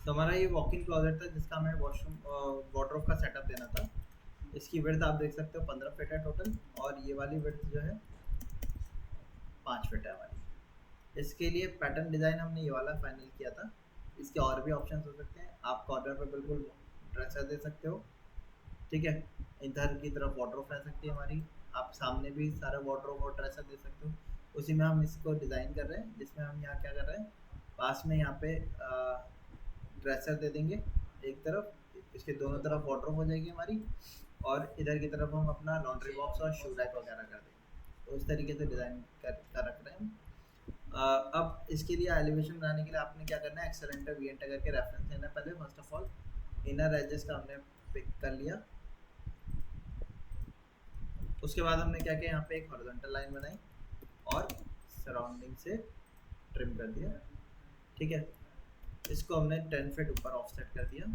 तो हमारा ये वॉक इन क्लोजेट था जिसका हमें वॉशरूम वार्डरोब का सेटअप देना था। इसकी विड्थ आप देख सकते हो 15 फीट है टोटल, और ये वाली विड्थ जो है 5 फीट है हमारी। इसके लिए पैटर्न डिज़ाइन हमने ये वाला फाइनल किया था। इसके और भी ऑप्शन हो सकते हैं, आप कॉर्नर पर बिल्कुल ड्रेसर दे सकते हो, ठीक है। इधर की तरफ वार्डरोब रह सकती है हमारी, आप सामने भी सारा वार्डरोब और ड्रेसर दे सकते हो। उसी में हम इसको डिज़ाइन कर रहे हैं, जिसमें हम यहाँ क्या कर रहे हैं, पास में यहाँ पे ड्रेसर दे देंगे एक तरफ, इसके दोनों तरफ वार्डरोब हो जाएगी हमारी, और इधर की तरफ हम अपना लॉन्ड्री बॉक्स और शू रैक वगैरह कर देंगे। तो उस तरीके से डिज़ाइन कर रख रहे हैं हम। अब इसके लिए एलिवेशन बनाने के लिए आपने क्या करना है, एक्सेलेंटर वी एंटर करके रेफरेंस लेना है पहले। First of all inner edges का हमने पिक कर लिया। उसके बाद हमने क्या किया, यहाँ पे एक हॉरिजॉन्टल लाइन बनाई और सराउंडिंग से ट्रिम कर दिया, ठीक है। इसको हमने 10 फीट ऊपर ऑफसेट कर दिया।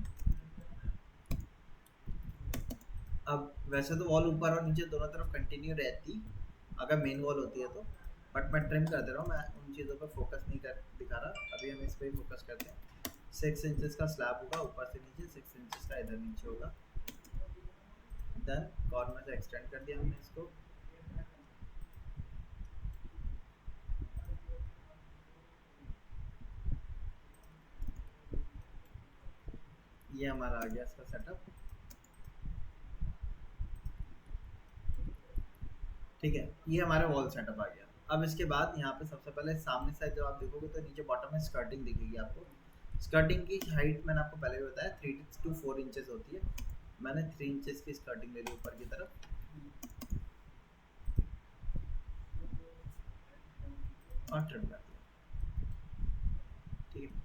अब वैसे तो वॉल ऊपर और नीचे दोनों तरफ कंटिन्यू रहती अगर मेन वॉल होती है तो, बट मैं ट्रिम कर दे रहा हूँ, मैं उन चीज़ों पर फोकस नहीं कर दिखा रहा, अभी हम इस पर ही फोकस करते हैं। 6 इंचेस का स्लैब होगा ऊपर से नीचे, 6 इंचेस का इधर नीचे होगा। देन कॉर्नर से एक्सटेंड कर दिया हमने इसको। ये हमारा आ गया इसका सेटअप, ठीक है। ये हमारा वॉल सेटअप आ गया। अब इसके बाद यहाँ पे सबसे पहले सामने साइड जब आप देखोगे तो नीचे बॉटम में स्कर्टिंग दिखेगी आपको। स्कर्टिंग की हाइट मैंने आपको पहले भी बताया 3 to 4 इंचेस होती है। मैंने 3 इंचेस की स्कर्टिंग ले ली ऊपर की तरफ, और ट्रिम कर दिया, ठीक है।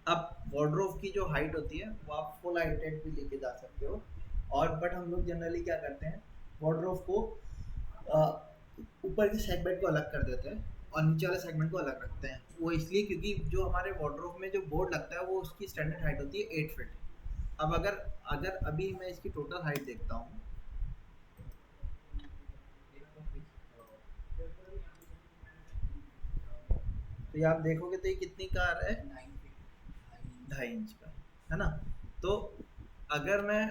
अब वार्डरोब की जो हाइट होती है वो आप फुल हाइटेड भी लेके जा सकते हो, और बट हम लोग जनरली क्या करते हैं, वार्डरोब को ऊपर के सेगमेंट को अलग कर देते हैं और नीचे वाले सेगमेंट को अलग रखते हैं। वो इसलिए क्योंकि जो हमारे वार्डरोब में जो बोर्ड लगता है वो उसकी स्टैंडर्ड हाइट होती है 8 फीट। अब अगर अगर अभी मैं इसकी टोटल हाइट देखता हूँ, तो ये आप देखोगे तो ये कितनी का आ रहा है, 2.5 इंच का, है ना। तो अगर मैं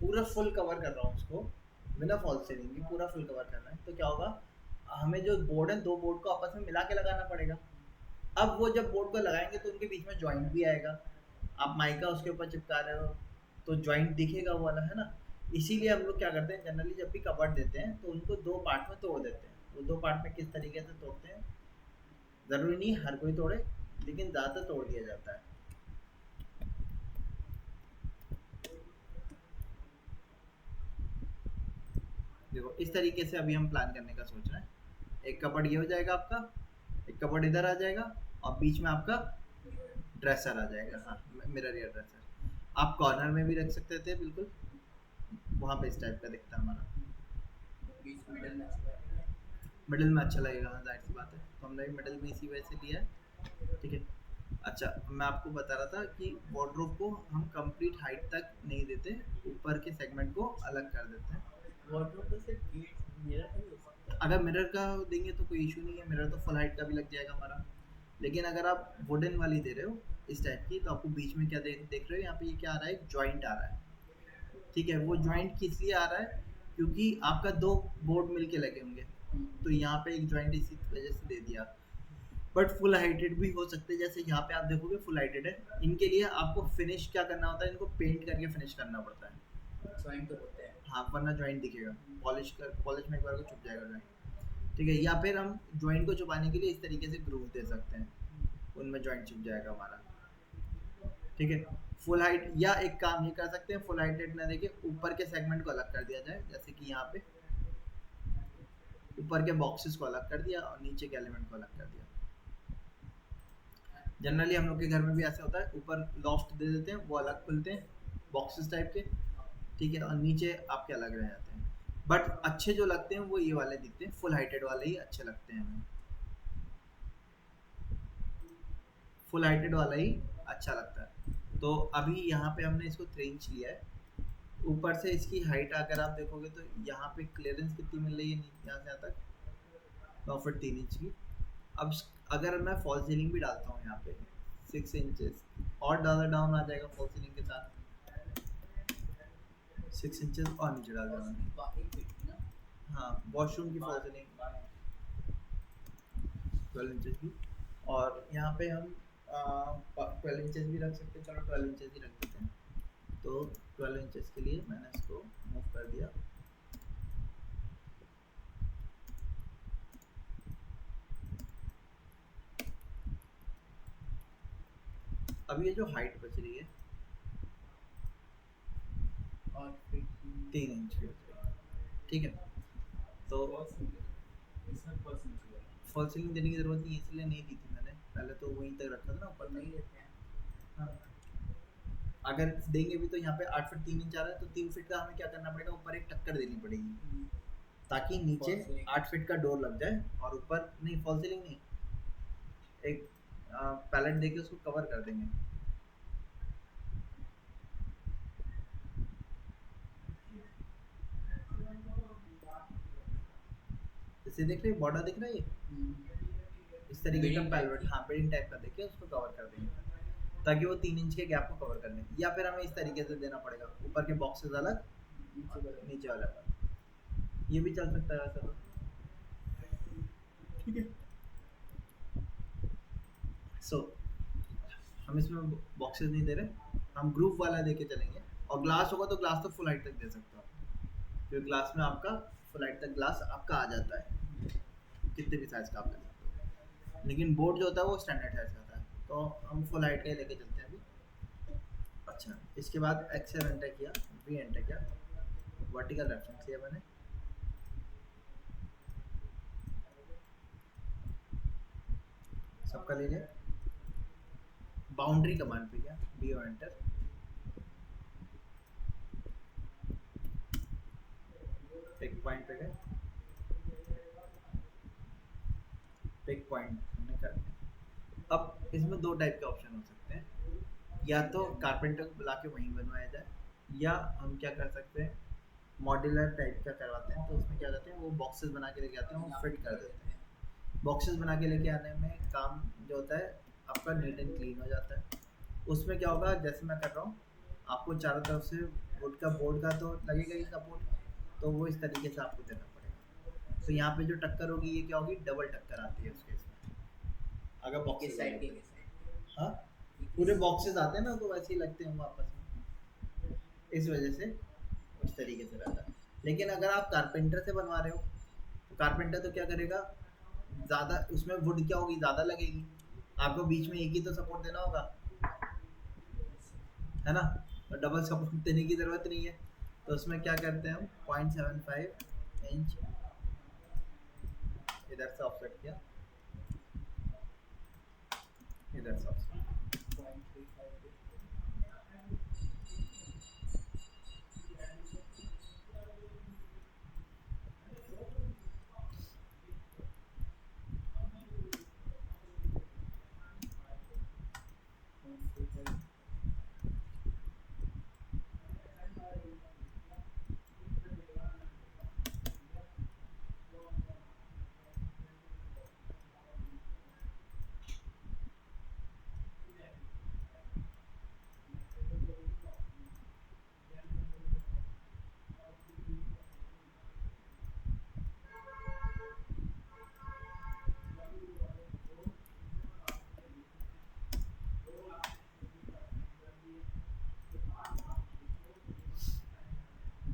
पूरा फुल कवर कर रहा हूँ उसको बिना फॉल सीलिंग भी, पूरा फुल कवर कर रहे हैं, तो क्या होगा, हमें जो बोर्ड है दो बोर्ड को आपस में मिला के लगाना पड़ेगा। अब वो जब बोर्ड को लगाएंगे तो उनके बीच में जॉइंट भी आएगा, आप माइका उसके ऊपर चिपका रहे हो तो जॉइंट दिखेगा वो वाला, है ना। इसीलिए हम लोग क्या करते हैं, जनरली जब भी कवर्ड देते हैं तो उनको दो पार्ट में तोड़ देते हैं। वो दो पार्ट में किस तरीके से तोड़ते हैं, ज़रूरी नहीं हर कोई तोड़े, लेकिन ज़्यादातर तोड़ दिया जाता है। देखो इस तरीके से अभी हम प्लान करने का सोच रहे हैं। एक कपबोर्ड ये हो जाएगा आपका, एक कपबोर्ड इधर आ जाएगा, और बीच में आपका ड्रेसर आ जाएगा, हाँ मिरर या ड्रेसर। आप कॉर्नर में भी रख सकते थे बिल्कुल, वहाँ पे इस टाइप का दिखता है हमारा, मिडिल में अच्छा लगेगा, हाँ जाहिर सी बात है, तो हमने भी मिडिल में इसी वजह से लिया है, ठीक है। अच्छा मैं आपको बता रहा था कि वार्डरोब को हम कंप्लीट हाइट तक नहीं देते, ऊपर के सेगमेंट को अलग कर देते हैं। वार्डरोब तो सिर्फ गेट मिरर का ही हो सकता है। अगर मिरर का देंगे तो कोई इशू नहीं है, मिरर तो फुल हाइट का भी लग जाएगा हमारा। लेकिन अगर आप वुडन वाली दे रहे हो इस टाइप की, तो आपको बीच में क्या देख रहे हो, यहाँ पे ये क्या आ रहा है, जॉइंट आ रहा है, ठीक है। वो जॉइंट किस लिए आ रहा है, क्योंकि आपका दो बोर्ड मिलके लगे होंगे, तो यहाँ पे एक जॉइंट इसी वजह से दे दिया। बट फुल हाइटेड भी हो सकते हैं, जैसे यहाँ पे आप देखोगे फुल हाइटेड है। इनके लिए आपको फिनिश क्या करना होता है, इनको पेंट करके फिनिश करना पड़ता है, ज्वाइंट तो होते हैं। हाँ वरना जॉइंट दिखेगा, पॉलिश में एक बार को छुप जाएगा जॉइंट, ठीक है। या फिर हम जॉइंट को छुपाने के लिए इस तरीके से ग्रूव दे सकते हैं, उनमें जॉइंट छुप जाएगा हमारा, ठीक है। फुल हाइट, या एक काम ये कर सकते हैं, फुल हाइटेड ना देके ऊपर के सेगमेंट को अलग कर दिया जाए, जैसे कि यहाँ पे ऊपर के बॉक्सेस को अलग कर दिया और नीचे के एलिमेंट को अलग कर दिया। जनरली हम लोग के घर में भी ऐसा होता है, ऊपर लॉफ्ट दे देते हैं, वो अलग खुलते हैं बॉक्सेस टाइप के, ठीक है, और नीचे आपके अलग रह जाते हैं। बट अच्छे जो लगते हैं वो ये वाले दिखते हैं, फुल हाइटेड वाले ही अच्छे लगते हैं हमें, फुल हाइटेड वाला ही अच्छा लगता है। तो अभी यहाँ पे हमने इसको 3 इंच लिया है। ऊपर से इसकी हाइट अगर आप देखोगे तो यहाँ पे क्लियरेंस कितनी मिल रही है, यहाँ से यहाँ तक 9 फीट 3 इंच की। अब अगर मैं फॉल सीलिंग भी डालता हूँ यहाँ पे 6 इंचेस और ज़्यादा डाउन आ जाएगा फॉल सीलिंग के साथ, 6 इंचेस और नीचे डाल देना। एक फीट की ना। हाँ, वॉशरूम की फॉल सीलिंग 12 इंचेस की। और यहाँ पे हम 12 इंचेस भी रख सकते हैं, चलो 12 इंचेस ही रख देते हैं। तो 12 इंचेस के लिए मैंने इसको मूव कर दिया। अब ये जो हाइट बच रही है और फिर 3 इंच की बच रही है, ठीक है। तो फॉल सीलिंग देने की ज़रूरत नहीं है, इसलिए नहीं दी थी मैंने, पहले तो वहीं तक रखा था ना ऊपर नहीं तक। देते हैं। हाँ, अगर देंगे भी तो यहाँ पे 8 फीट 3 इंच आ रहा है, तो 3 फीट का हमें क्या करना पड़ेगा, ऊपर एक टक्कर देनी पड़ेगी ताकि नीचे False ceiling। 8 फीट का डोर लग जाए, और ऊपर नहीं, फॉल सीलिंग नहीं, एक पैलेट देके उसको कवर कर देंगे। जैसे देख रहे बॉर्डर दिख रहा है ये, इस तरीके का Bedding type पैलेट, की। हाँ बेडिंग टाइप का देके उसको कवर कर देंगे ताकि वो 3 इंच के गैप को कवर कर लें। या फिर हमें इस तरीके से देना पड़ेगा, ऊपर के बॉक्सेस अलग, नीचे वाला अलग, ये भी चल सकता है वैसे तो, ठीक है। सो हम इसमें बॉक्सेस नहीं दे रहे, हम ग्रुप वाला देके चलेंगे। और ग्लास होगा तो ग्लास तो फुल हाइट तक दे सकते हो, क्योंकि ग्लास में आपका फुल हाइट तक ग्लास आपका आ जाता है, कितने भी साइज का आप ले सकते हो। लेकिन बोर्ड जो होता है वो स्टैंडर्ड साइज का आता है, तो हम फुल हाइट का ही लेके चलते हैं अभी। अच्छा, इसके बाद एक्सेल एंटर किया, वी एंटर किया, वर्टिकल रेफरेंस लिया मैंने, सबका ले लिया। बाउंड्री कमांड पे गया, बी और एंटर, पिक पॉइंट पे गए, पिक पॉइंट हमने कर दिया। अब इसमें दो टाइप के ऑप्शन हो सकते हैं, या तो कारपेंटर को बुला के वहीं बनवाया जाए, या हम क्या कर सकते हैं, मॉड्यूलर टाइप का करवाते हैं। तो उसमें क्या करते हैं, वो बॉक्सेस बना के लेके आते हैं, वो फिट कर देते हैं। बॉक्सेस बना के लेके आने में काम जो होता है आपका नीट एंड क्लीन हो जाता है। उसमें क्या होगा, जैसे मैं कर रहा हूँ, आपको चारों तरफ से वुड का बोर्ड का तो लगेगा ही सपोर्ट, तो वो इस तरीके से आपको देना पड़ेगा। तो यहाँ पे जो टक्कर होगी ये क्या होगी, डबल टक्कर आती है उसके इसमें, अगर किस बॉक्सेस साइड लगे के तो। किस साइड? हाँ, पूरे बॉक्सेस आते हैं ना, तो वैसे ही लगते हैं वो आपस में, इस वजह से उस तरीके से रहता है। लेकिन अगर आप कारपेंटर से बनवा रहे हो, तो कारपेंटर तो क्या करेगा, ज़्यादा उसमें वुड क्या होगी, ज़्यादा लगेगी, आपको बीच में एक ही तो सपोर्ट देना होगा, है ना, तो डबल सपोर्ट देने की ज़रूरत नहीं है। तो उसमें क्या करते हैं हम, 0.75 इंच इधर से ऑफसेट किया, इधर से ऑफसेट, 0.35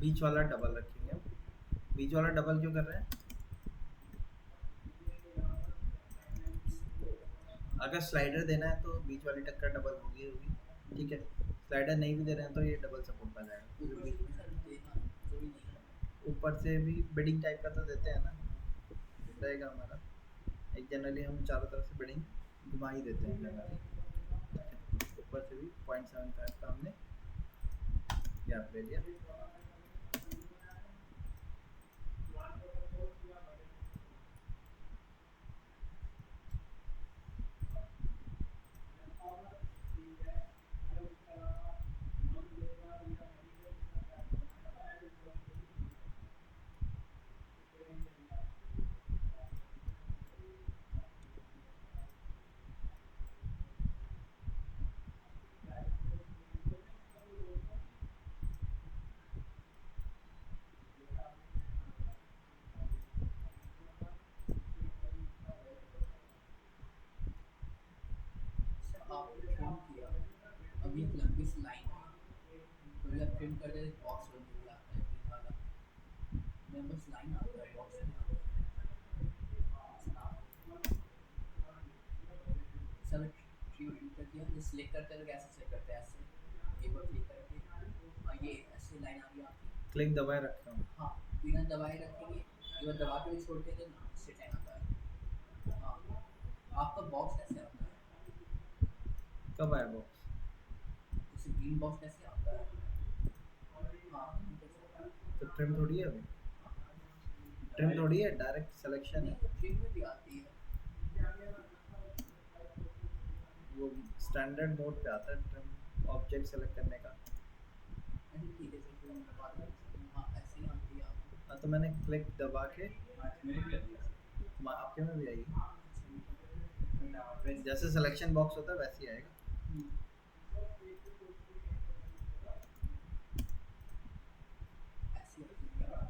बीच वाला डबल रखेंगे हम। बीच वाला डबल क्यों कर रहे हैं, अगर स्लाइडर देना है तो बीच वाली टक्कर डबल होगी होगी, ठीक है। स्लाइडर नहीं भी दे रहे हैं तो ये डबल सपोर्ट पा जाएगा, क्योंकि ऊपर बीच से भी में सर देना जरूरी नहीं है। ऊपर से भी बेडिंग टाइप का तो देते हैं ना, रहेगा हमारा। एक जनरली हम चारों तरफ से बेडिंग घुमा ही देते हैं जनरली, ऊपर से भी 0.75 का हमने गैप ले लिया। ट्रिम कर दे बॉक्स बन के आता है ग्रीन वाला मैं बस लाइन आता है बॉक्स में आता है सब ट्री एंटर किया ये सिलेक्ट करते हैं कैसे सिलेक्ट करते हैं ऐसे एक बार क्लिक करके और ये ऐसे लाइन आ गई आपकी क्लिक दबाए रखे हो? हाँ बिना दबाए रखेंगे एक बार दबा के भी छोड़ देंगे ना इससे टाइम आता है हाँ आपका बॉक्स कैसे आता है कब आया बॉक्स? जैसे ग्रीन बॉक्स कैसे आता है हाँ तो ट्रिम थोड़ी है अभी, ट्रिम थोड़ी है, डायरेक्ट सिलेक्शन है। ट्रिम में भी आती है वो स्टैंडर्ड मोड पे आता है ट्रिम ऑब्जेक्ट सेलेक्ट करने का। ठीक है ट्रिम में बता दो हाँ ऐसे ही आती है आपको हाँ तो मैंने क्लिक दबा के मैंने भी कर दिया आपके में भी आएगी, जैसे सिलेक्शन बॉक्स होता है वैसे ही आएगा।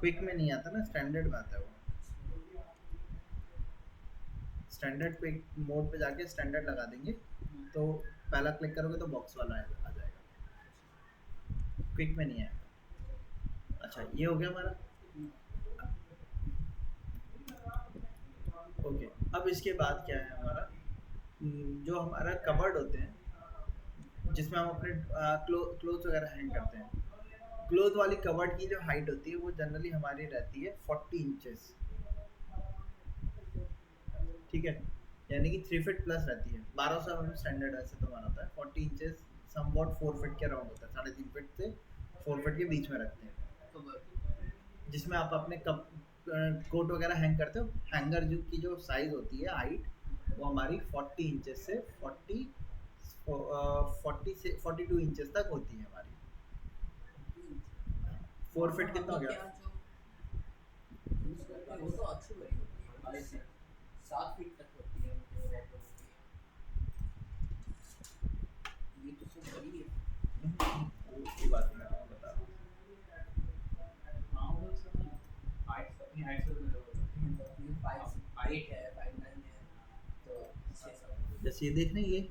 क्विक में नहीं आता ना, स्टैंडर्ड में आता है वो। स्टैंडर्ड क्विक मोड पे जाके स्टैंडर्ड लगा देंगे तो पहला क्लिक करोगे तो बॉक्स वाला आ जाएगा, क्विक में नहीं आएगा। अच्छा ये हो गया हमारा। ओके अब इसके बाद क्या है हमारा, जो हमारा कवर्ड होते हैं जिसमें हम अपने क्लोथ वगैरह हैंग करते हैं, क्लोथ वाली कवर्ड की जो हाइट होती है वो जनरली हमारी रहती है 40 इंचेस, ठीक है, यानी कि 3 फीट प्लस रहती है। 1200 mm स्टैंडर्ड वैसे तो हमारा होता है, 40 इंचेस समवॉट 4 फीट के अराउंड होता है, 3.5 फीट से 4 फीट के बीच में रखते हैं, जिसमें आप अपने कप कोट वगैरह हैंग करते हो। हैंगर जो की जो साइज होती है हाइट वो हमारी 40 इंचेस से 40 से 42 इंचेस तक होती है हमारी। 4 फीट कितना हो गया? वो तो अच्छी बड़ी होती है 7 फीट तक होती है ये तो सब बड़ी है उसकी बात मैं बता रहा हूँ। हाँ वो सब हाइट अपनी हाइट से ये 5 है 5 9 है तो 6 7 जैसे ये देख रहे हैं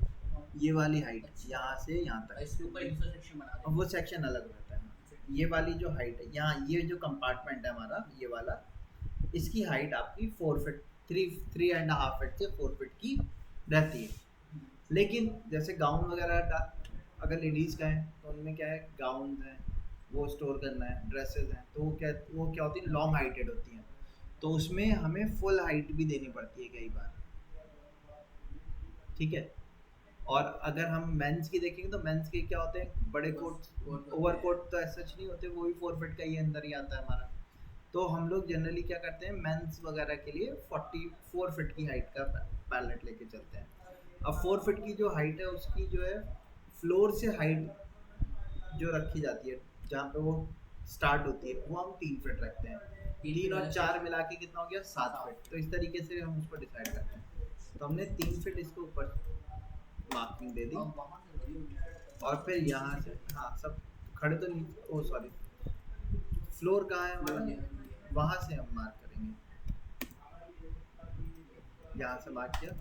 ये वाली हाइट यहाँ से यहाँ तक, इसके ऊपर दूसरा सेक्शन बना अब वो सेक्शन अलग रहता है। ये वाली जो हाइट है यहाँ, ये जो कंपार्टमेंट है हमारा ये वाला, इसकी हाइट आपकी 4 फीट 3.5 फीट से 4 फीट की रहती है। लेकिन जैसे गाउन वगैरह अगर लेडीज़ का है तो उनमें क्या है, गाउन है वो स्टोर करना है, ड्रेसेस हैं तो वो क्या होती है, लॉन्ग हाइटेड होती हैं, तो उसमें हमें फुल हाइट भी देनी पड़ती है कई बार, ठीक है। और अगर हम मेंस की देखेंगे तो मेंस के क्या होते हैं, बड़े कोट ओवर कोट तो ऐसा नहीं होते, वो भी 4 फीट का ही अंदर ही आता है हमारा। तो हम लोग जनरली क्या करते हैं, मेंस वगैरह के लिए 44 फीट की हाइट का पैलेट लेके चलते हैं। अब 4 फीट की जो हाइट है उसकी जो है फ्लोर से हाइट जो रखी जाती है, जहाँ पे वो स्टार्ट होती है, वो हम 3 फीट रखते हैं। 3 और 4 मिला के कितना हो गया, 7 फीट। तो इस तरीके से हम उसको डिसाइड करते हैं। तो हमने 3 फीट इसको ऊपर मार्किंग दे दी, और फिर यहाँ से हाँ सब खड़े तो नहीं, ओ सॉरी फ्लोर कहाँ है हमारा, वहाँ से हम मार्क करेंगे, यहाँ से मार्क किया,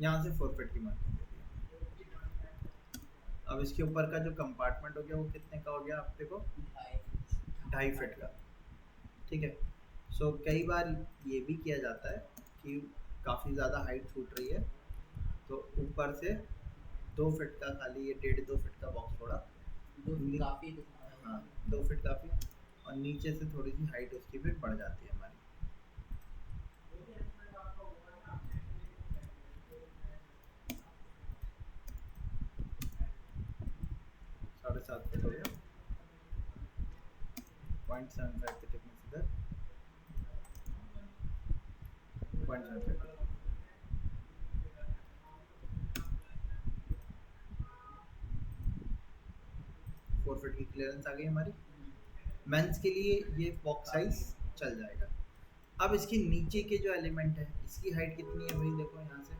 यहाँ से 4 फीट की मार्किंग दे दी। अब इसके ऊपर का जो कंपार्टमेंट हो गया वो कितने का हो गया, आप देखो 2.5 फीट का, ठीक है। सो कई बार ये भी किया जाता है कि काफ़ी ज़्यादा हाइट छूट रही है तो ऊपर से 2 फीट का खाली ये 1.5-2 फीट का बॉक्स थोड़ा काफी हाँ 2 फीट काफ़ी, और नीचे से थोड़ी सी हाइट उसकी फिर बढ़ जाती है हमारी। साढ़े 7 फीट हो गया, 0.75 के टिकने से 0.75 4 फीट की क्लियरेंस आ गई हमारी। मेंस के लिए ये बॉक्स साइज चल जाएगा। अब इसके नीचे के जो एलिमेंट है इसकी हाइट कितनी है भाई, देखो यहाँ से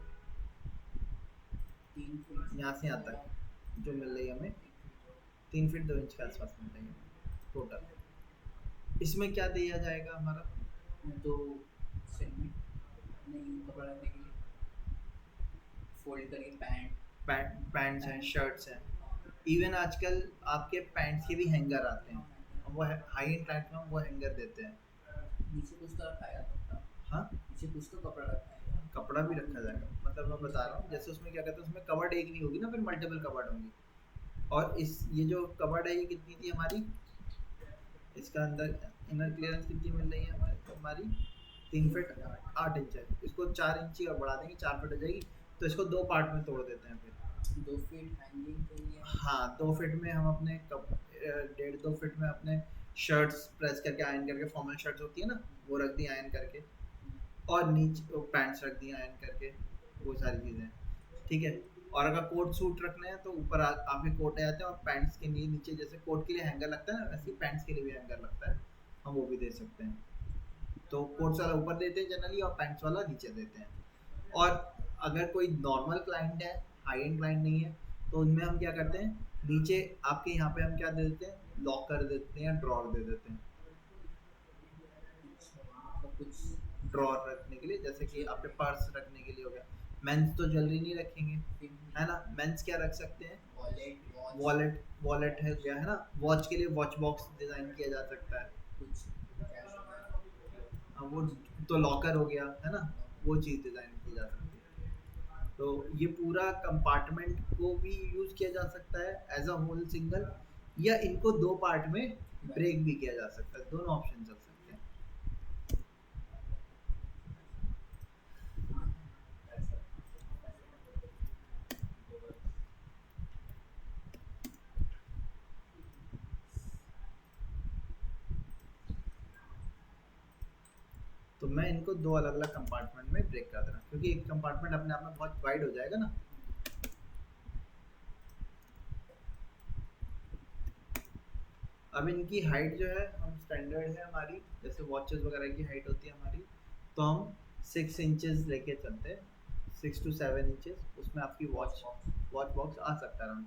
3 फीट यहाँ से यहाँ तक जो मिल रही है हमें 3 फीट 2 इंच के आसपास मिल जाएंगे टोटल। इसमें क्या दिया जाएगा हमारा? तो सेगमेंट नहीं कपड़ा रखने के लिए फोल्ड करके पैंट्स हैं, पैंट शर्ट्स हैं, इवन आजकल आपके पैंट्स के भी हैंगर आते हैं, और वो हाई एंड क्लाइंट में वो हैंगर देते हैं। नीचे कुछ तो रखा है कपड़ा, हाँ, नीचे कुछ तो कपड़ा रखा है। कपड़ा भी रखा जाएगा, मतलब मैं बता रहा हूँ जैसे उसमें क्या कहते हैं, उसमें कवर्ड एक नहीं होगी ना, फिर मल्टीपल कवर्ड होंगी। और इस ये जो कवर्ड है ये कितनी थी हमारी, इसका अंदर इनर क्लियरेंस कितनी मिल रही है हमारी 3 फीट 8 इंच है, इसको 4 इंच और बढ़ा देंगे, 4 फीट हो जाएगी। तो इसको 2 पार्ट में तोड़ देते हैं फिर। 2 फीट हैंगिंग के लिए। हाँ, 2 फीट में हम अपने 1.5 2 फीट में अपने शर्ट्स प्रेस करके आयरन करके, फॉर्मल शर्ट्स होती है ना, वो रख दी आयरन करके, और नीचे पैंट्स रख दी आयरन करके, वो सारी चीज़ें, ठीक है। और अगर कोट सूट रखने हैं तो ऊपर आपके कोट आते हैं, और पैंट्स के लिए नीचे जैसे कोट के लिए हैंगर लगता है ना, वैसे ही पैंट्स के लिए भी हैंगर लगता है, हम वो भी दे सकते हैं। तो कोट्स वाला ऊपर देते हैं जनरली, और पैंट्स वाला नीचे देते हैं। और अगर कोई नॉर्मल क्लाइंट है, हाई एंड क्लाइंट नहीं है, तो उनमें हम क्या करते हैं, नीचे आपके यहाँ पे हम क्या दे देते हैं, लॉकर दे देते हैं, ड्रॉर दे देते हैं। तो कुछ ड्रॉर रखने के लिए, जैसे कि आपके पर्स रखने के लिए हो गया। मेंस तो ज्वेलरी नहीं रखेंगे, है ना, मेंस क्या रख सकते हैं, वॉलेट, वॉलेट है गया, है ना। वॉच के लिए वॉच बॉक्स डिज़ाइन किया जा सकता है, कुछ कैश वगैरह। वो तो लॉकर हो गया, है ना, वो चीज़ डिज़ाइन की जा सकती है। तो ये पूरा कंपार्टमेंट को भी यूज़ किया जा सकता है एज अ होल सिंगल, या इनको 2 पार्ट में ब्रेक भी किया जा सकता है, दोनों ऑप्शन चल सकते हैं। तो मैं इनको 2 अलग अलग कंपार्टमेंट में ब्रेक कर दे रहा हूँ, क्योंकि एक कंपार्टमेंट अपने आप में बहुत वाइड हो जाएगा ना। अब इनकी हाइट जो है, हम स्टैंडर्ड है हमारी, जैसे वॉचेस वगैरह की हाइट होती है हमारी, तो हम 6 इंचेस लेके चलते हैं, 6 to 7 इंचेस, उसमें आपकी वॉच बॉक्स आ सकता है अराउंड।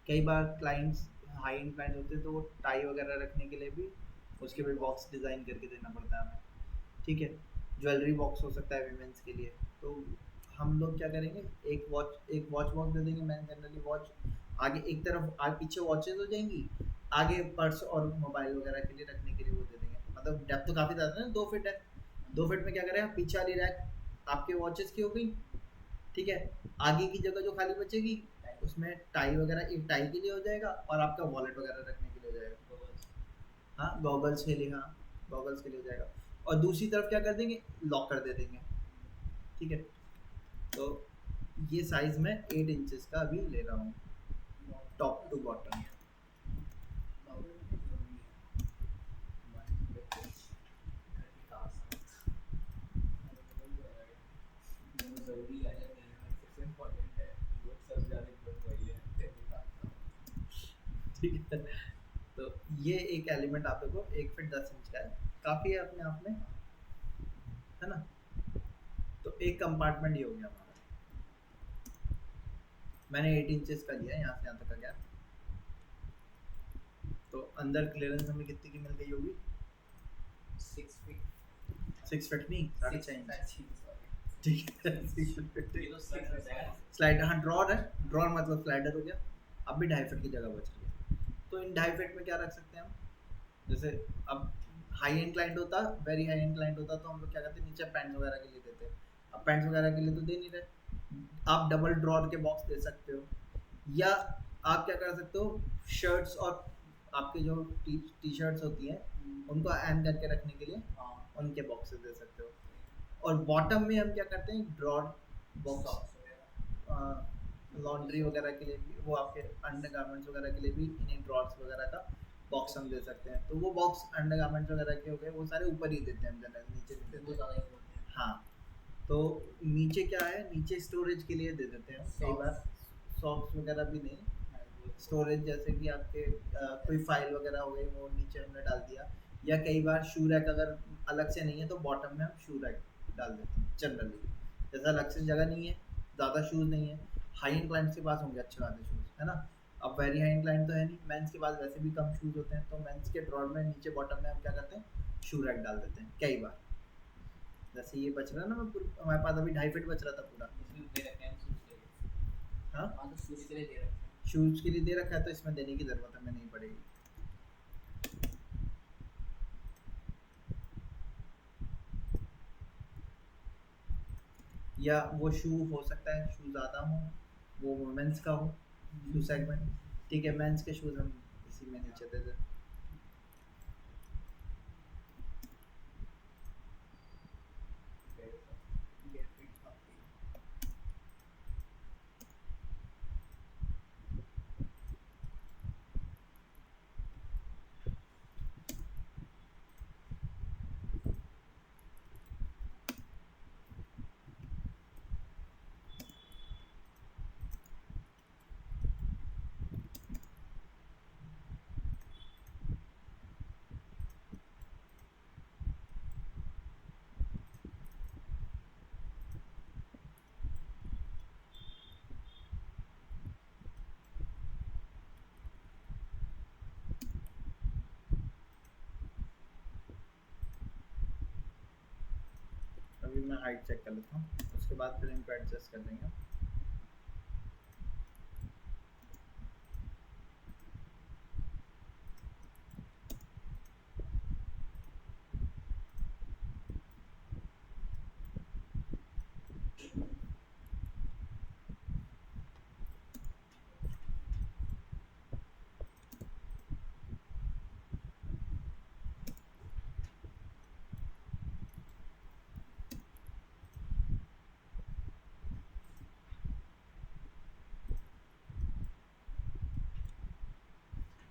कई बार क्लाइंट्स हाई एंड क्लाइंट होते हैं, तो वो टाई वगैरह रखने के लिए भी उसके भी बॉक्स डिज़ाइन करके देना पड़ता है हमें, ठीक है। ज्वेलरी बॉक्स हो सकता है वीमेंस के लिए, तो हम लोग क्या करेंगे, एक वॉच बॉक्स दे देंगे। मैं जनरली वॉच आगे एक तरफ, आगे पीछे वॉचेस हो जाएंगी, आगे पर्स और मोबाइल वगैरह के लिए रखने के लिए वो दे देंगे। मतलब डेप्थ तो काफ़ी ज़्यादा है ना, 2 फीट है, 2 फीट में क्या करें, पीछे वाली रैक आपके वॉचेस की हो गई, ठीक है। आगे की जगह जो खाली बचेगी, उसमें टाई वगैरह, एक टाई के लिए हो जाएगा, और आपका वॉलेट वगैरह रखने के लिए हो जाएगा। हाँ, गॉगल्स के लिए, हाँ, गॉगल्स के लिए हो जाएगा। और दूसरी तरफ क्या कर देंगे, लॉकर दे देंगे, ठीक है। तो ये साइज में 8 इंचेस का अभी ले रहा हूँ, टॉप टू बॉटम। ठीक है, तो ये एक एलिमेंट आप देखो 1 फीट 10 इंच का है, काफ़ी है अपने आप में, है ना। तो एक कंपार्टमेंट ये हो गया हमारा, मैंने 8 इंचेस का लिया, यहाँ से यहाँ तक का गया। तो अंदर क्लियरेंस हमें कितनी की मिल गई होगी, 6 फीट नहीं, 6.5 इंच, ठीक है। स्लाइडर, हाँ, ड्रॉर है, ड्रॉर मतलब स्लाइडर हो गया। अब भी 2.5 फीट की जगह बच रही है, तो इन 2.5 फीट में क्या रख सकते हैं हम, जैसे अब हाई एंड क्लाइंट होता, वेरी हाई एंड क्लाइंट होता, तो हम लोग क्या करते हैं, नीचे पैंट्स वगैरह के लिए देते हैं। अब पैंट्स वगैरह के लिए तो दे नहीं रहे, आप डबल ड्रॉर के बॉक्स दे सकते हो, या आप क्या कर सकते हो, शर्ट्स और आपके जो टी शर्ट्स होती हैं, उनको हैंग करके रखने के लिए उनके बॉक्सेस दे सकते हो। और बॉटम में हम क्या करते हैं, ड्रॉर बॉक्स, लॉन्ड्री वगैरह के लिए भी, वो आपके अंडर गारमेंट्स वगैरह के लिए भी इन्हीं ड्रॉर्स वगैरह का बॉक्स हम दे सकते हैं। तो वो बॉक्स अंडर गारमेंट्स वगैरह के हो गए, वो सारे ऊपर ही देते हैं हम, जनरल नीचे नहीं देते। हाँ, तो नीचे क्या है, नीचे स्टोरेज के लिए दे देते हैं कई बार, सॉक्स वगैरह भी नहीं, स्टोरेज जैसे कि आपके कोई फाइल वगैरह हो गई, वो नीचे हमने डाल दिया। या कई बार शू रैक अगर अलग से नहीं है, तो बॉटम में हम शू रैक डाल देते हैं जनरली, जैसा अलग से जगह नहीं है, ज़्यादा शूज़ नहीं है, हाई एंड क्लाइंट्स के पास होंगे अच्छे वाले शूज़, है ना, अब वेरी हाई इंक्लाइन तो है नहीं, मेंस के पास वैसे भी कम शूज़ होते हैं, तो मेंस के ड्रॉर में नीचे बॉटम में हम क्या करते हैं, शू रैक डाल देते हैं कई बार। जैसे ये बच रहा है ना, हमारे पास अभी 2.5 फीट बच रहा था पूरा। इसमें दे रखे हैं शूज के लिए। हाँ, हाँ, तो शूज के लिए दे रखे हैं। शूज़ के लिए दे रखा है, तो इसमें देने की ज़रूरत हमें नहीं पड़ेगी। या वो शू हो सकता है शू ज़्यादा हो, वो वुमेंस का हो शू सेगमेंट, ठीक है, मेंस के शूज़ हम इसी में नीचे दे दें। Get it up. अभी मैं हाइट चेक कर लेता हूँ, उसके बाद फिर इनको एडजस्ट कर लेंगे।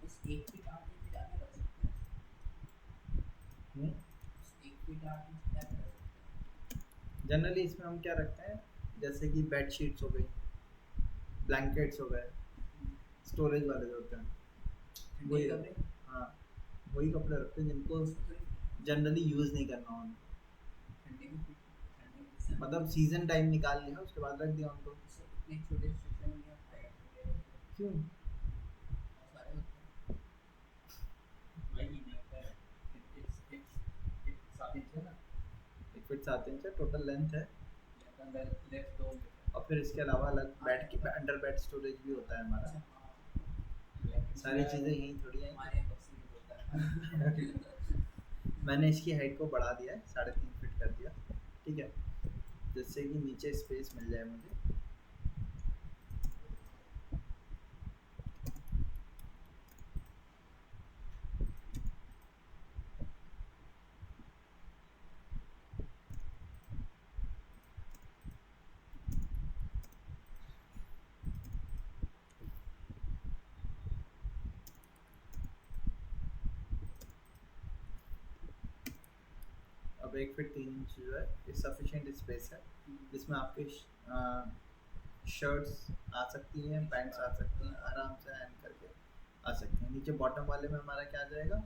उस 1 फीट 8 इंच क्या कर सकते हैं? उस 1 फीट 8 इंच क्या कर सकते हैं? जनरली इसमें हम क्या रखते हैं, जैसे कि बेड शीट्स हो गई, ब्लैंकेट्स हो गए, स्टोरेज वाले जो होते हैं, ठंडे वही कपड़े? हाँ, वही कपड़े रखते हैं जिनको उसमें थोड़ी जनरली यूज़ नहीं करना हो, ठंडे की ठंडे की मतलब सीजन टाइम निकाल लिया उसके बाद रख दिया उनको। इतने छोटे सेक्शन में आप पाएगा क्यों? सारे होते हैं वही नहीं होता है। एक 7 इंच है ना, 1 फीट 7 इंच है टोटल लेंथ है, अंदर लेफ्ट 2 मीटर। और फिर इसके अलावा अलग बेड की अंडर बेड स्टोरेज भी होता है हमारा। अच्छा, हाँ। सारी चीज़ें यहीं थोड़ी हैं। हमारे यहाँ बक्से में होता है। मैंने इसकी हाइट को बढ़ा दिया है, 3.5 फीट कर दिया, ठीक है, जिससे कि नीचे स्पेस मिल जाए मुझे। अब 1 फीट 3 इंच जो है ये सफिशिएंट स्पेस है, जिसमें आपके शर्ट्स आ सकती हैं, पैंट्स आ सकती हैं, आराम से हैंग करके आ सकती हैं। नीचे बॉटम वाले में हमारा क्या आ जाएगा,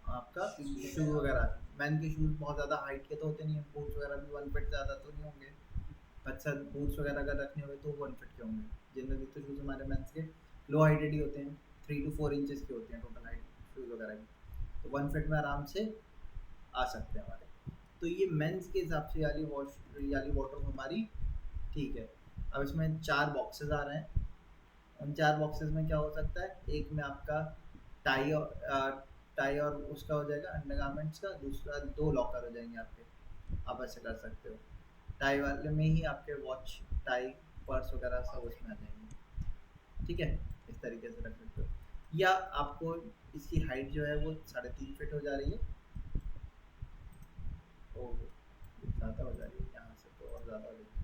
आपका शू वगैरह। मैन के शूज़ बहुत ज़्यादा हाइट के तो होते नहीं हैं, बूट्स वगैरह भी 1 फीट ज़्यादा तो नहीं होंगे। अच्छा, बूट्स वगैरह अगर रखने होंगे तो 1 फीट के होंगे। जनरली तो शूज़ हमारे मेंस के लो हाइटेड ही होते हैं, 3 to 4 इंचेस के होते हैं टोटल हाइट शूज़ वगैरह की, तो 1 फीट में आराम से आ सकते हैं हमारे। तो ये मेंस के हिसाब से याली वार्डरोब हमारी ठीक है। अब इसमें 4 बॉक्सेस आ रहे हैं, उन 4 बॉक्सेस में क्या हो सकता है, एक में आपका टाई और उसका हो जाएगा अंडरगारमेंट्स का, दूसरा 2 लॉकर हो जाएंगे आपके, आप ऐसे कर सकते हो। टाई वाले में ही आपके वॉच, टाई, पर्स वगैरह सब उसमें आ जाएंगे, ठीक है, इस तरीके से रख सकते हो। या आपको इसकी हाइट जो है वो 3.5 फीट हो जा रही है, तो ज़्यादा हो जा रही है, यहाँ से तो और ज़्यादा हो जाएगी,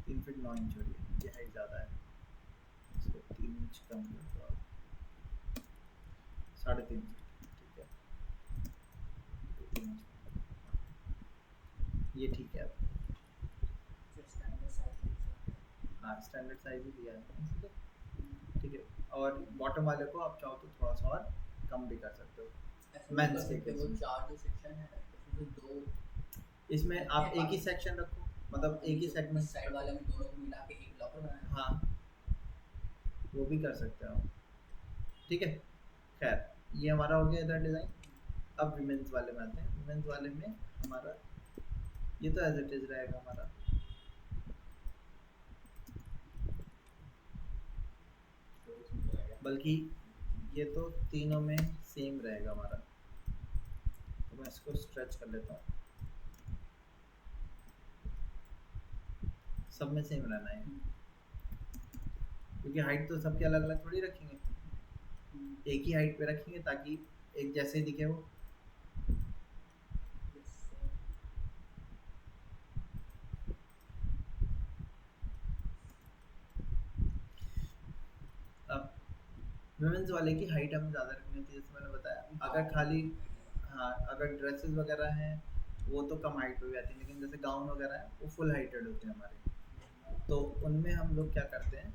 3 फीट 9 इंच हो रही है, ये हाइट ज़्यादा है, इसको 3 इंच कम कर दो आप, 3.5 फीट, ठीक है, 3 इंच, ये ठीक है। अब स्टैंडर्ड साइज हाँ, स्टैंडर्ड साइज ही दिया है मैंने इसलिए, ठीक है। और बॉटम वाले को आप चाहो तो थोड़ा सा और कम भी कर सकते हो। मेंस के केस वो में 4 जो सेक्शन है उसमें से 2 इसमें आप एक ही सेक्शन रखो, मतलब एक ही सेगमेंट साइड वाले में दोनों को मिला के एक लॉकर बनाना। हाँ, वो भी कर सकते हो आप। ठीक है, खैर ये हमारा हो गया इधर डिज़ाइन। अब विमेंस वाले में आते हैं। विमेंस वाले में हमारा ये तो एज इट इज़ रहेगा हमारा, बल्कि ये तो तीनों में सेम रहेगा हमारा। तो मैं इसको स्ट्रेच कर लेता हूँ, सब में सेम रहना है, क्योंकि हाइट तो सबके अलग अलग थोड़ी रखेंगे, एक ही हाइट पे रखेंगे ताकि एक जैसे दिखे वो। अब वुमेन्स वाले की हाइट हमें ज़्यादा रखनी होती है, जैसे मैंने बताया। अगर खाली, हाँ, अगर ड्रेसेस वगैरह हैं वो तो कम हाइट पे भी आती है, लेकिन जैसे गाउन वगैरह है वो फुल हाइटेड होते हैं हमारे, तो उनमें हम लोग क्या करते हैं,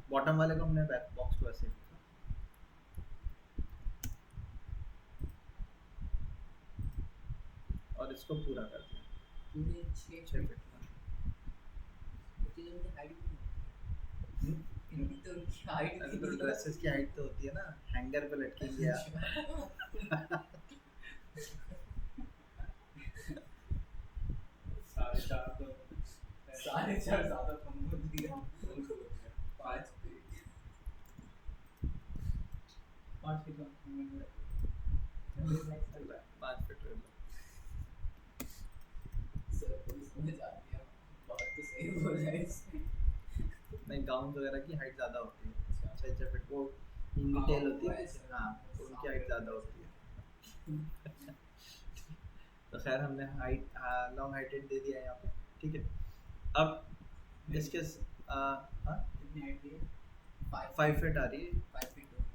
बॉटम वाले को हमने बैक बॉक्स को ऐसे रखा और इसको पूरा कर दिया पूरे 6 6 फीट का। उनकी हाइट इनकी तो उनकी हाइट अरे तो ड्रेसेस की हाइट तो होती है ना, हैंगर पे लटकेंगे आप। 4.5 तो 4.5 ज़्यादा कम बोल दिया। 5 फीट 5 फीट का 5 फीट रह लो। सर को समझ आ गया, बात तो सही बोल रहा है इसमें। नहीं, गाउन वगैरह की हाइट ज़्यादा होती है, 6 फीट वो डिटेल होती है पीछे, हाँ, तो उनकी हाइट ज़्यादा होती है। तो खैर हमने हाइट, लॉन्ग हाइटेड दे दिया है यहाँ पे। ठीक है, अब इसके हाँ कितनी हाइट दी है? 5 फीट आ रही है। 5 फीट 2 इंच।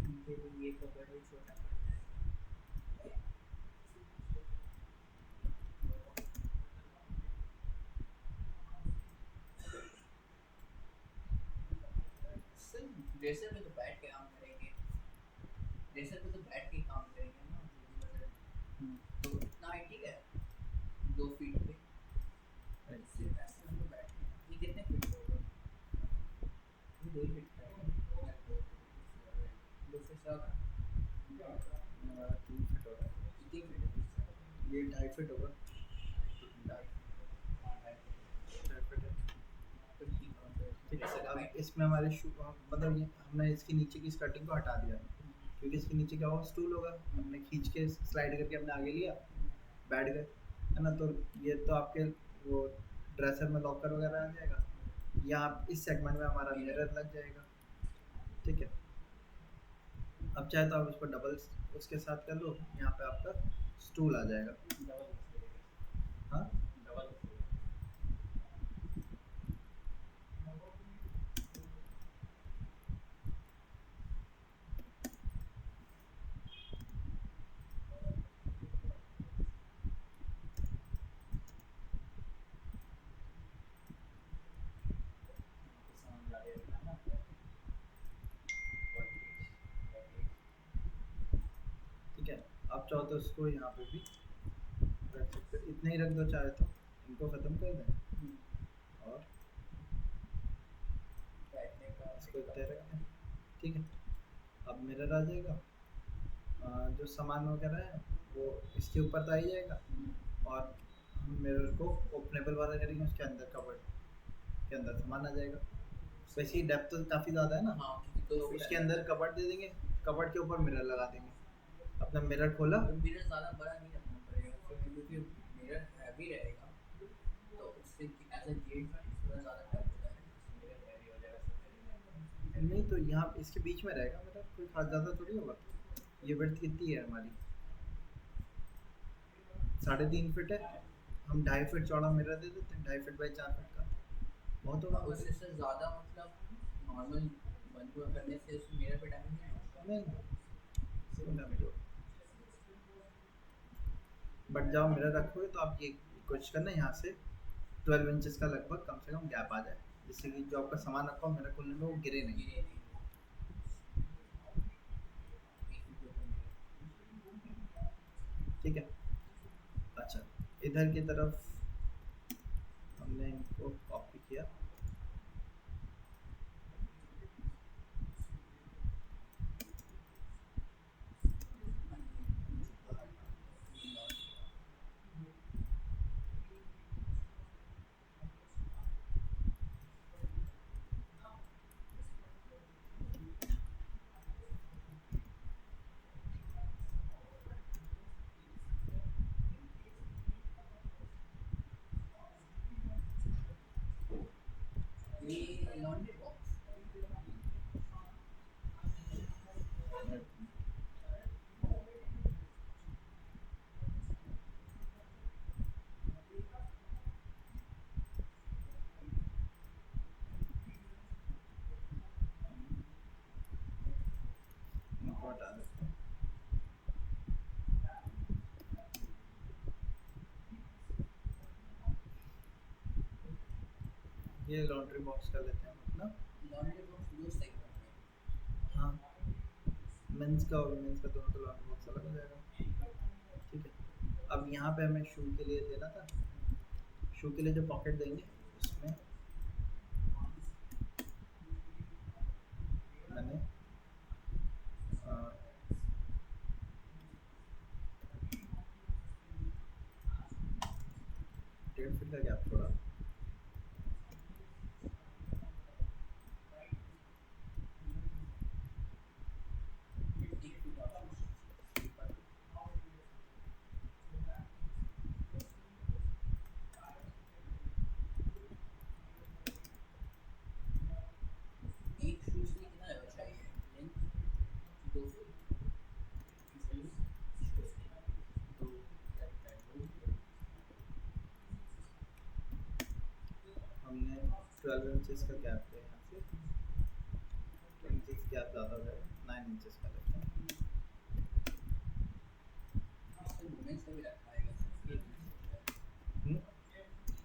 इनके लिए ये कपड़ा भी छोटा पड़ता है। सर ड्रेसर पे तो बैठ के काम करेंगे, ड्रेसर पे तो बैठ के काम करेंगे ना, तो इतना हाइट ठीक है 2 फीट पे ऐसे ऐसे हम लोग बैठे हैं। ये कितने फीट का होगा? ये 2 फीट का है, 2 फीट ज़्यादा, हमारा 3 फीट होगा, 3 फीट है। ये 2.5 फीट होगा। 2.5 फीट है। ठीक है, अब इसमें हमारे शू, मतलब ये हमने इसके नीचे की स्कर्टिंग को हटा दिया, क्योंकि इसके नीचे क्या होगा, स्टूल होगा, हमने खींच के स्लाइड करके हमने आगे लिया, बैठ गए, है ना। तो ये तो आपके वो ड्रेसर में लॉकर वगैरह आ जाएगा, या आप इस सेगमेंट में हमारा मिरर लग जाएगा। ठीक है, अब चाहे तो आप इसको डबल उसके साथ कर लो, यहाँ पे आपका स्टूल आ जाएगा। हाँ, ठीक है। अब चाहो तो इसको यहाँ पे भी रख सकते हो, इतने ही रख दो, चाहे तो इनको ख़त्म कर दें और बैठने का इसको इतने रख दें। ठीक है, अब मिरर आ जाएगा, जो सामान वगैरह है वो इसके ऊपर तो आ ही जाएगा, और हम मिरर को ओपनेबल वाला करेंगे, उसके अंदर कबर्ड के अंदर सामान आ जाएगा। वैसे ही डेप्थ तो काफ़ी ज़्यादा है ना, हाँ क्योंकि तो उसके अंदर कबर्ड दे देंगे, कबर्ड के ऊपर मिरर लगा देंगे। अपना मिरर खोला, तो मिरर ज़्यादा बड़ा नहीं रखना पड़ेगा क्योंकि मिरर हैवी रहेगा, तो उससे एज अ गेट थोड़ा ज़्यादा टफ हो जाएगा, मिरर हैवी हो जाएगा। नहीं तो यहाँ इसके बीच में रहेगा मिरर, कोई खास ज़्यादा थोड़ी होगा। ये विड्थ कितनी है हमारी, 3.5 फीट है, हम 2.5 फीट चौड़ा मिरर दे देते हैं, 2.5 फीट बाई 4 फीट का, बहुत होगा। उससे सर ज़्यादा मतलब नॉर्मल बंद हुआ करने से उस मिरर पे डैमेज नहीं होगा। नहीं, इसमें डैमेज होगा। बट जब आप मिरर रखोगे तो आप ये कोशिश करना यहाँ से 12 इंचेस का लगभग कम से कम गैप आ जाए, जिससे कि जो आपका सामान रखा हो मिरर खोलने में वो गिरे नहीं। गिरे नहीं वो। एक फीट ऊपर मिरर। ठीक है। अच्छा, इधर की तरफ हमने इनको कॉपी किया। हाँ जी, मुझे बाहर ये लॉन्च ये लॉन्ड्री बॉक्स। इनको हटा देते हैं। ये लॉन्ड्री बॉक्स कर लेते हैं मतलब। लॉन्ड्री बॉक्स दो सेगमेंट में। हाँ, मेंस का और वुमेन्स का दोनों का लॉन्ड्री बॉक्स अलग हो जाएगा। ठीक है। अब यहाँ पे हमें शू के लिए देना था, शू के लिए जो पॉकेट देंगे उसमें मैंने 1.5 फीट का गैप छोड़ा। एक फीट और स्लीपर। एक शूज के लिए कितना लेवल चाहिए लेंथ? 2 फीट शूज के लिए। तो हमने 12 इंचेस का गैप लिया यहाँ से, 2 इंचेस गैप ज़्यादा हो जाएगा, 9 इंचेस का लेते हैं। इसमें वुमेन्स का भी रखा है वैसे, एक मिनट से हम्म,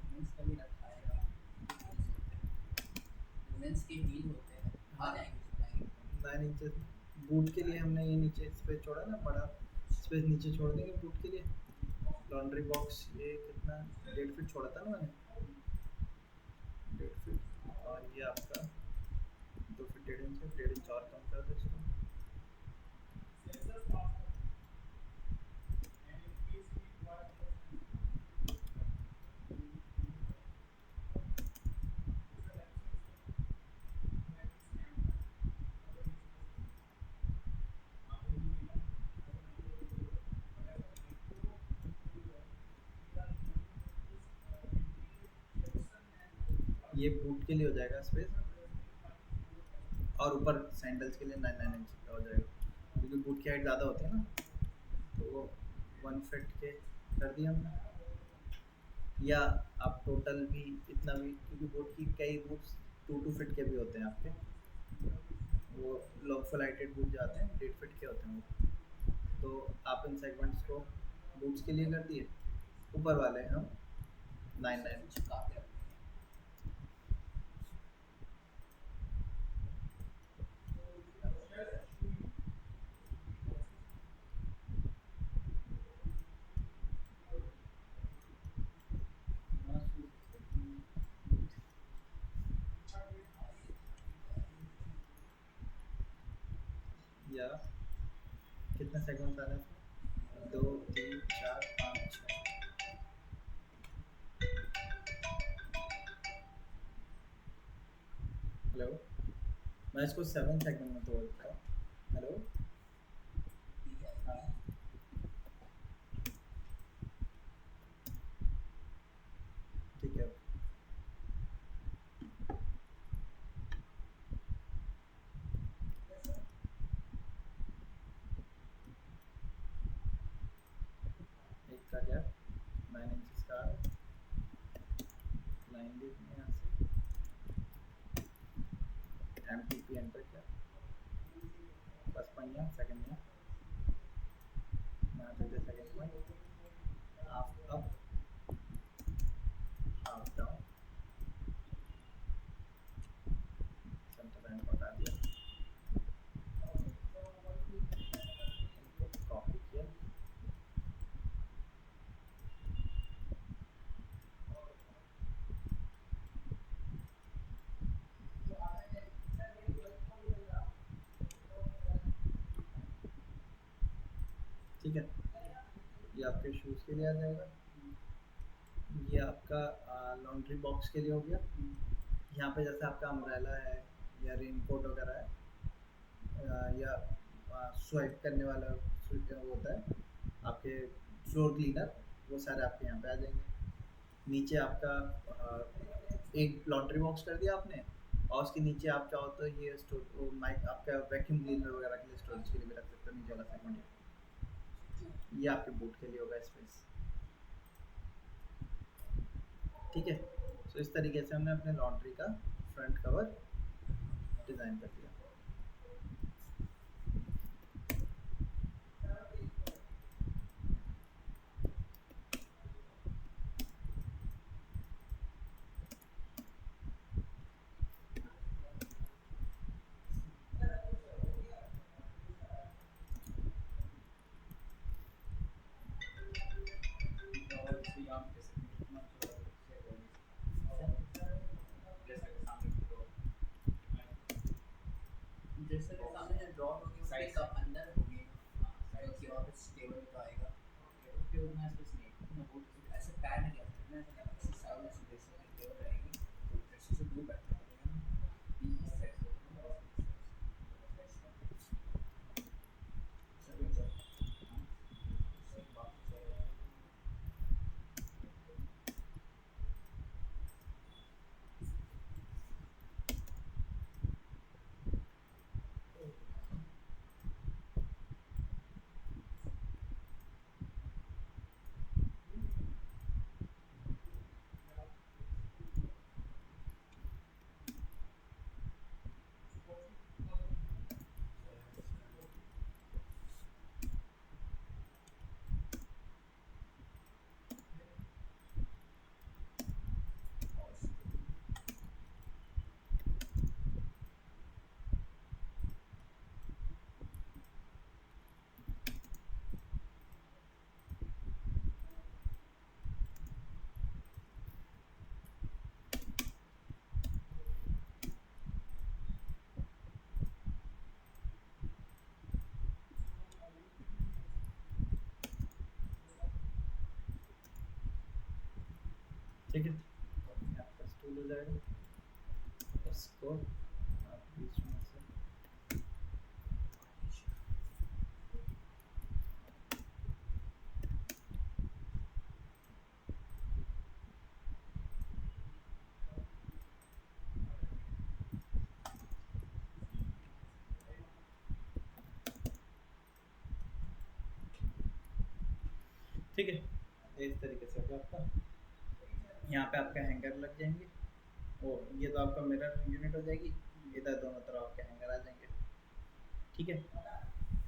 वुमेन्स का भी रखा है। वुमेन्स के हील होते हैं, आ जाएंगे उसमें आएंगे। 9 इंचेस बूट के लिए हमने ये नीचे स्पेस छोड़ा ना, बड़ा स्पेस नीचे छोड़ देंगे बूट के लिए। लॉन्ड्री बॉक्स ये कितना 1.5 फीट छोड़ा था ना मैंने, 1.5 फीट, और ये आपका 2 फीट 1.5 इंच है, 1.5 इंच और कम कर दो इसको। ये बूट के लिए हो जाएगा स्पेस, और ऊपर सैंडल्स के लिए 9 इंच का हो जाएगा, क्योंकि बूट की हाइट ज़्यादा होती है ना, तो वो 1 फीट के कर दिया हमने। या आप टोटल भी इतना भी, क्योंकि बूट की कई बूट्स 2 फीट के भी होते हैं आपके, वो लॉन्ग फ्लाइटेड बूट जाते हैं 1.5 फीट के होते हैं वो। तो आप इन सेगमेंट्स को बूट्स के लिए कर दिए, ऊपर वाले हम 9 चिपका के रखेंगे। या कितने सेगमेंट्स आ रहे हैं, 2 3 4 5 6। हेलो, मैं इसको 7 सेगमेंट में तोड़ देता हूँ। हेलो, ठीक है। हाँ ठीक है। एक का गैप 9 इंचेस का आ रहा है, लाइन देखने यहाँ से MTP एंटर किया, फर्स्ट पॉइंट यहाँ, सेकंड यहाँ, यहाँ पे सेकंड पॉइंट, ठीक है, ये आपके शूज़ के लिए आ जाएगा। ये आपका लॉन्ड्री बॉक्स के लिए हो गया। यहाँ पे जैसे आपका अम्ब्रेला है या रेनकोट वगैरह है, या स्वाइप करने वाला वो होता है आपके फ्लोर क्लीनर, वो सारे आपके यहाँ पे आ जाएंगे। नीचे आपका एक लॉन्ड्री बॉक्स कर दिया आपने, और उसके नीचे आप चाहो तो ये स्टोर माइक आपका वैक्यूम क्लीनर वगैरह के लिए स्टोरेज के लिए भी रख सकते हो, नीचे वाला सेगमेंट। ये आपके बूट के लिए होगा स्पेस। ठीक है, तो इस तरीके से हमने अपने लॉन्ड्री का फ्रंट कवर डिज़ाइन कर दिया। और इसके यहाँ पे जैसे कितना थोड़ा शेयर हो जैसे कि सामने तो जैसे कि सामने जो ड्रॉट होगी वो Size. उसके अंदर होगी ना, size. क्योंकि वहाँ पे स्टेबल तो आएगा। फिर उतना स्पेस नहीं उतना बहुत ऐसे पैर नहीं कर सकते ना, ऐसे साइड ऐसे बेसिक में टेबल रहेगी तो ऐसे से दूर बैठना पड़ेगा ना, इस साइड से सभी चल सही बात है। ठीक है, ये आपका स्टूल हो जाएगा। इसको आप बीच में से ठीक है, ये इस तरीके से होगा आपका। यहाँ पे आपका हैंगर लग जाएंगे, वो ये तो आपका मिरर यूनिट हो जाएगी, इधर दोनों तरफ आपके हैंगर आ जाएंगे। ठीक है,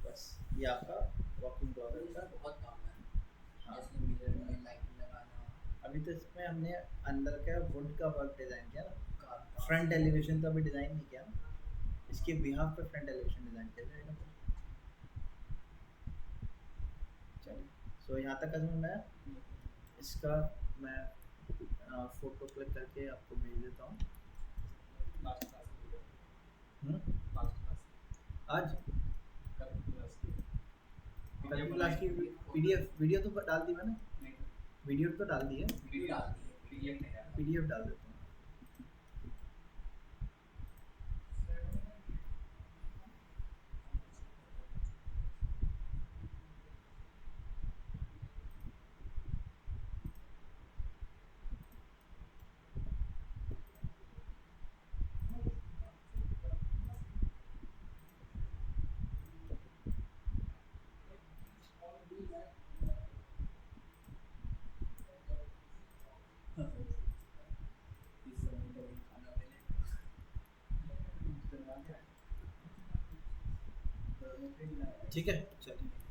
बस ये आपका वॉकिंग क्लोजेट का। बहुत काम है, हाँ, जैसे मिरर में लाइट लगाना, अभी तो इसमें हमने अंदर का वुड का वर्क डिज़ाइन किया ना, कार फ्रंट एलिवेशन तो अभी डिज़ाइन नहीं किया ना, इसके बिहाफ पे फ्रंट एलिवेशन डिज़ाइन किया जाएगा। चलिए, सो यहाँ तक समझ में आया। इसका मैं फ़ोटो क्लिक करके आपको भेज देता हूँ। लास्ट क्लास हम्म, लास्ट क्लास आज कल क्लास की कल की क्लास की पीडीएफ वीडियो तो डाल दी मैंने, नहीं वीडियो तो डाल दी है, वीडियो डाल दी है, पीडीएफ नहीं है पीडीएफ डाल देता हूँ। इस समय कभी खाना मिले ठीक है, चलिए।